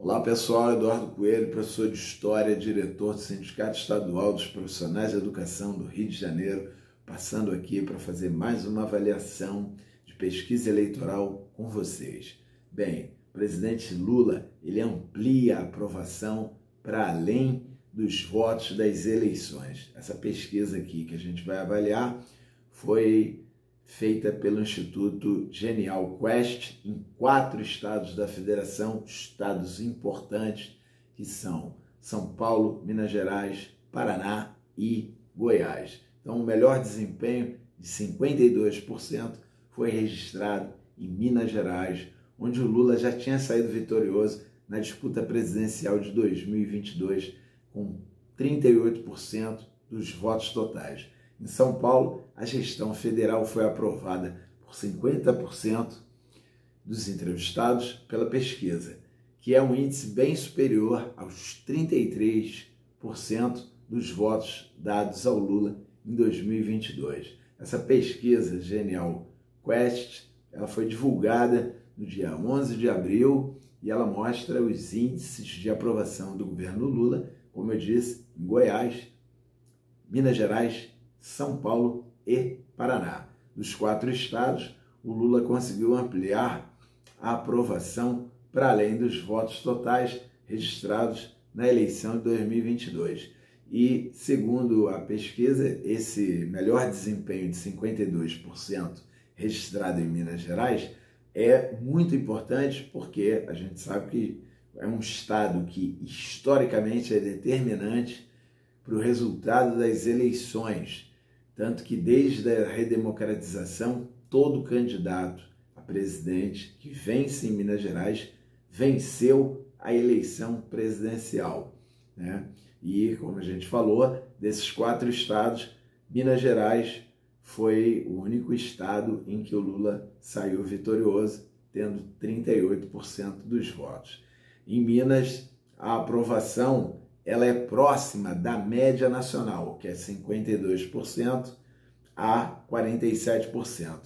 Olá pessoal, Eduardo Coelho, professor de História, diretor do Sindicato Estadual dos Profissionais de Educação do Rio de Janeiro, passando aqui para fazer mais uma avaliação de pesquisa eleitoral com vocês. Bem, o presidente Lula, ele amplia a aprovação para além dos votos das eleições. Essa pesquisa aqui que a gente vai avaliar foi feita pelo Instituto Genial Quest em 4 estados da federação, estados importantes que são São Paulo, Minas Gerais, Paraná e Goiás. Então, o melhor desempenho de 52% foi registrado em Minas Gerais, onde o Lula já tinha saído vitorioso na disputa presidencial de 2022, com 38% dos votos totais. Em São Paulo, a gestão federal foi aprovada por 50% dos entrevistados pela pesquisa, que é um índice bem superior aos 33% dos votos dados ao Lula em 2022. Essa pesquisa Genial Quest, ela foi divulgada no dia 11 de abril e ela mostra os índices de aprovação do governo Lula, como eu disse, em Goiás, Minas Gerais, São Paulo e Paraná. Dos 4 estados, o Lula conseguiu ampliar a aprovação para além dos votos totais registrados na eleição de 2022. E, segundo a pesquisa, esse melhor desempenho de 52% registrado em Minas Gerais é muito importante porque a gente sabe que é um estado que historicamente é determinante para o resultado das eleições. Tanto que desde a redemocratização, todo candidato a presidente que vence em Minas Gerais venceu a eleição presidencial, né? E, como a gente falou, desses 4 estados, Minas Gerais foi o único estado em que o Lula saiu vitorioso, tendo 38% dos votos. Em Minas, a aprovação ela é próxima da média nacional, que é 52% a 47%.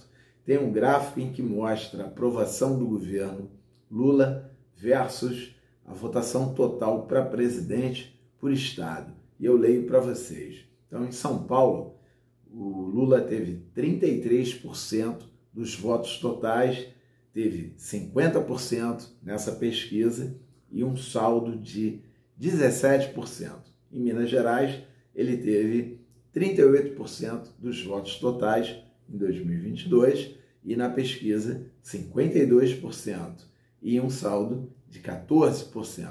Tem um gráfico em que mostra a aprovação do governo Lula versus a votação total para presidente por estado. E eu leio para vocês. Então, em São Paulo, o Lula teve 33% dos votos totais, teve 50% nessa pesquisa e um saldo de 17%. Em Minas Gerais, ele teve 38% dos votos totais em 2022 e na pesquisa 52% e um saldo de 14%.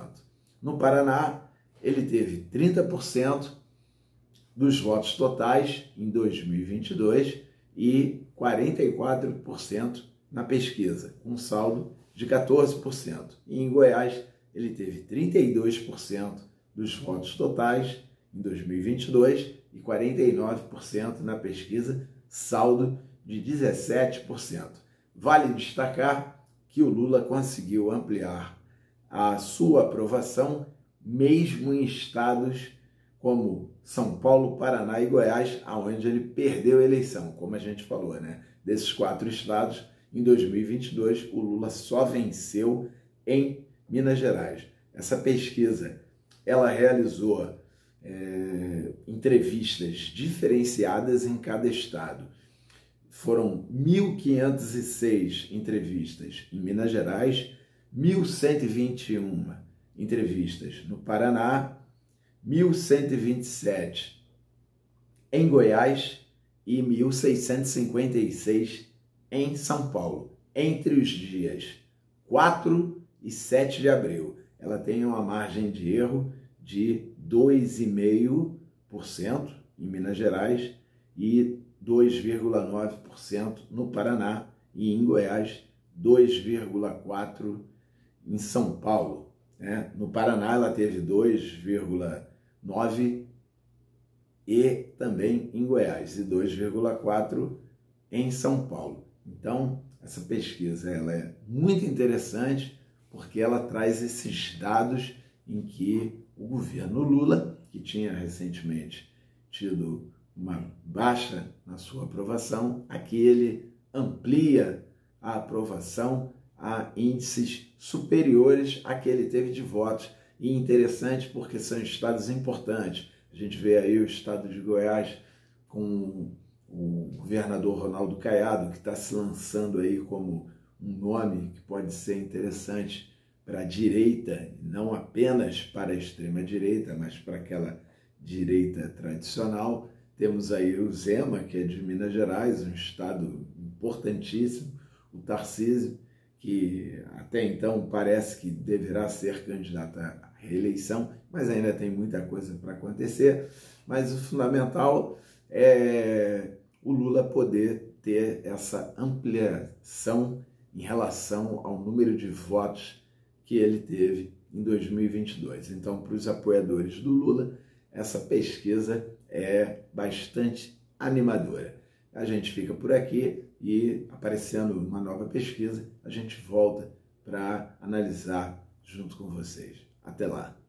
No Paraná, ele teve 30% dos votos totais em 2022 e 44% na pesquisa, um saldo de 14%. E em Goiás, ele teve 32% dos votos totais em 2022 e 49% na pesquisa, saldo de 17%. Vale destacar que o Lula conseguiu ampliar a sua aprovação mesmo em estados como São Paulo, Paraná e Goiás, onde ele perdeu a eleição, como a gente falou, né? Desses 4 estados, em 2022, o Lula só venceu em Minas Gerais. Essa pesquisa, ela realizou entrevistas diferenciadas em cada estado. Foram 1.506 entrevistas em Minas Gerais, 1.121 entrevistas no Paraná, 1.127 em Goiás e 1.656 em São Paulo, entre os dias 4 e 7 de abril. Ela tem uma margem de erro de 2,5% em Minas Gerais e 2,9% no Paraná e em Goiás 2,4% em São Paulo. Né? No Paraná ela teve 2,9% e também em Goiás e 2,4% em São Paulo. Então, essa pesquisa ela é muito interessante porque ela traz esses dados em que o governo Lula, que tinha recentemente tido uma baixa na sua aprovação, aqui ele amplia a aprovação a índices superiores a que ele teve de votos. E interessante porque são estados importantes. A gente vê aí o estado de Goiás com o governador Ronaldo Caiado, que está se lançando aí como um nome que pode ser interessante para a direita, não apenas para a extrema-direita, mas para aquela direita tradicional. Temos aí o Zema, que é de Minas Gerais, um estado importantíssimo, o Tarcísio, que até então parece que deverá ser candidato à reeleição, mas ainda tem muita coisa para acontecer. Mas o fundamental é o Lula poder ter essa ampliação em relação ao número de votos que ele teve em 2022. Então, para os apoiadores do Lula, essa pesquisa é bastante animadora. A gente fica por aqui e, aparecendo uma nova pesquisa, a gente volta para analisar junto com vocês. Até lá!